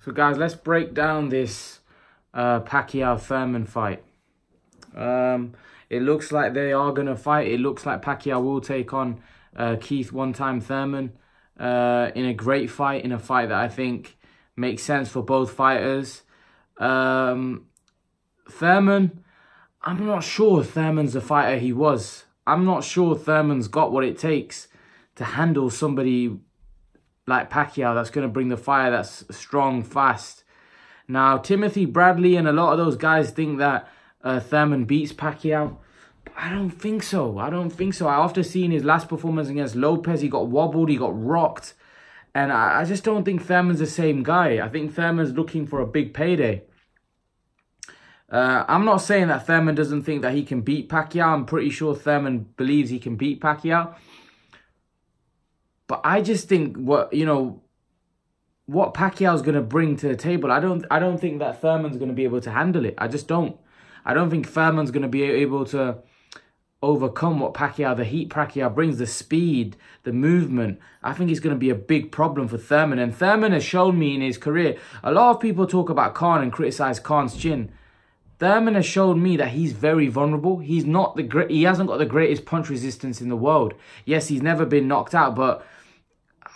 So guys, let's break down this Pacquiao-Thurman fight. It looks like they are going to fight. It looks like Pacquiao will take on Keith one-time Thurman in a great fight, in a fight that I think makes sense for both fighters. Thurman, I'm not sure Thurman's the fighter he was. I'm not sure Thurman's got what it takes to handle somebody like Pacquiao that's going to bring the fire, that's strong, fast. Now, Timothy Bradley and a lot of those guys think that Thurman beats Pacquiao. But I don't think so. I don't think so. After seeing his last performance against Lopez, he got wobbled, he got rocked. And I just don't think Thurman's the same guy. I think Thurman's looking for a big payday. I'm not saying that Thurman doesn't think that he can beat Pacquiao. I'm pretty sure Thurman believes he can beat Pacquiao. But I just think what Pacquiao's going to bring to the table, I don't think that Thurman's going to be able to handle it. I just don't. I don't think Thurman's going to be able to overcome what the heat Pacquiao brings, the speed, the movement. I think it's going to be a big problem for Thurman. And Thurman has shown me in his career, a lot of people talk about Khan and criticize Khan's chin. Thurman has shown me that he's very vulnerable. He hasn't got the greatest punch resistance in the world. Yes, he's never been knocked out, but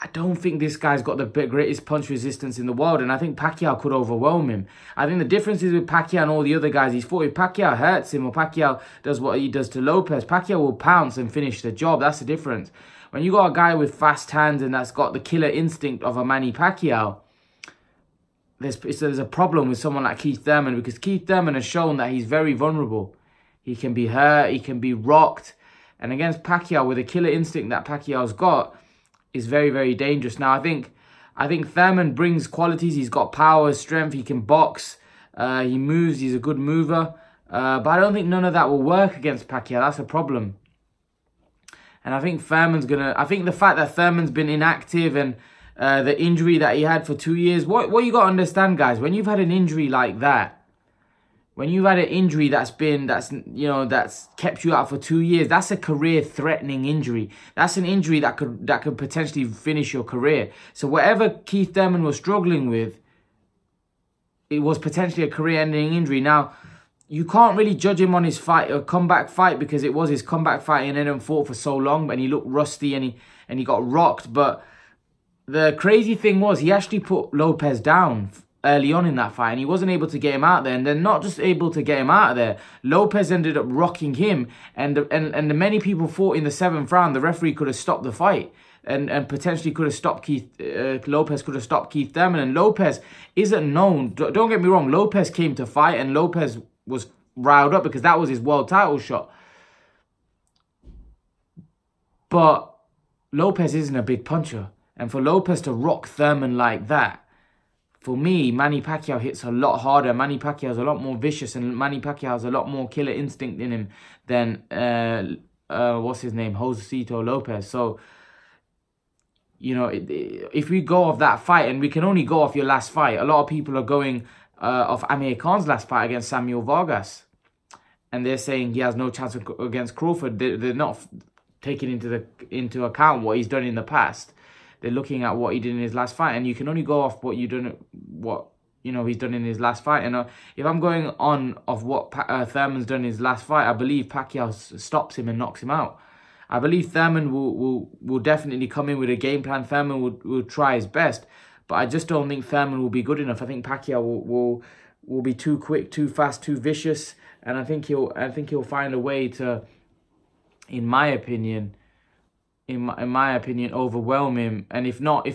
I don't think this guy's got the greatest punch resistance in the world, and I think Pacquiao could overwhelm him. I think the difference is with Pacquiao and all the other guys he's fought, if Pacquiao hurts him or Pacquiao does what he does to Lopez, Pacquiao will pounce and finish the job. That's the difference. When you got a guy with fast hands and that's got the killer instinct of a Manny Pacquiao, there's a problem with someone like Keith Thurman, because Keith Thurman has shown that he's very vulnerable. He can be hurt, he can be rocked, and against Pacquiao, with the killer instinct that Pacquiao's got, is very, very dangerous. Now, I think Thurman brings qualities. He's got power, strength, he can box, he moves, he's a good mover. But I don't think none of that will work against Pacquiao. That's a problem. And I think the fact that Thurman's been inactive and the injury that he had for 2 years, what you got to understand, guys, when you've had an injury like that, when you've had an injury that's kept you out for 2 years, that's a career-threatening injury. That's an injury that could potentially finish your career. So whatever Keith Thurman was struggling with, it was potentially a career-ending injury. Now, you can't really judge him on his comeback fight, because it was his comeback fight and then fought for so long, and he looked rusty and he got rocked. But the crazy thing was, he actually put Lopez down early on in that fight, and he wasn't able to get him out there. And then not just able to get him out of there, Lopez ended up rocking him, and the many people thought in the 7th round the referee could have stopped the fight and potentially could have stopped Lopez could have stopped Keith Thurman. And Lopez isn't known, don't get me wrong, Lopez came to fight and Lopez was riled up because that was his world title shot, but Lopez isn't a big puncher, and for Lopez to rock Thurman like that, for me, Manny Pacquiao hits a lot harder. Manny Pacquiao is a lot more vicious, and Manny Pacquiao has a lot more killer instinct in him than, what's his name, Josesito López. So, if we go off that fight, and we can only go off your last fight, a lot of people are going off Amir Khan's last fight against Samuel Vargas, and they're saying he has no chance against Crawford. They're not taking into account what he's done in the past. They're looking at what he did in his last fight, and you can only go off what he's done in his last fight. And if I'm going on of what Thurman's done in his last fight, I believe Pacquiao stops him and knocks him out. I believe Thurman will definitely come in with a game plan. Thurman will try his best, but I just don't think Thurman will be good enough. I think Pacquiao will be too quick, too fast, too vicious, and I think he'll find a way to, in my opinion, overwhelm him, and if not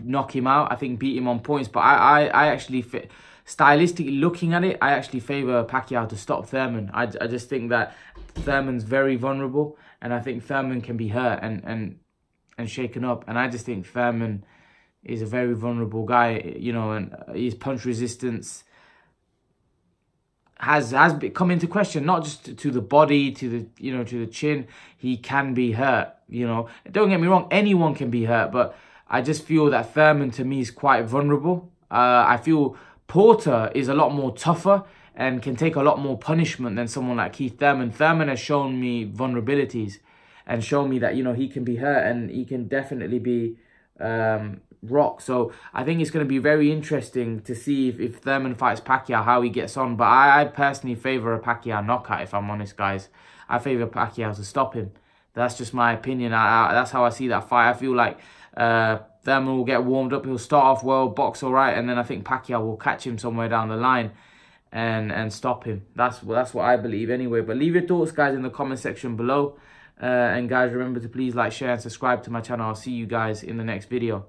knock him out. I think beat him on points. But I actually, stylistically looking at it, I actually favour Pacquiao to stop Thurman. I just think that Thurman's very vulnerable, and I think Thurman can be hurt and shaken up. And I just think Thurman is a very vulnerable guy, and his punch resistance has come into question, not just to the body, to the chin. He can be hurt. Don't get me wrong, anyone can be hurt, but I just feel that Thurman to me is quite vulnerable. I feel Porter is a lot more tougher and can take a lot more punishment than someone like Keith Thurman. Thurman has shown me vulnerabilities and shown me that he can be hurt, and he can definitely be rock. So I think it's going to be very interesting to see if Thurman fights Pacquiao, how he gets on. But I personally favour a Pacquiao knockout, if I'm honest, guys. I favour Pacquiao to stop him. That's just my opinion. That's how I see that fight. I feel like Thurman will get warmed up. He'll start off well, box all right, and then I think Pacquiao will catch him somewhere down the line and stop him. That's what I believe anyway. But leave your thoughts, guys, in the comment section below. And guys, remember to please like, share, and subscribe to my channel. I'll see you guys in the next video.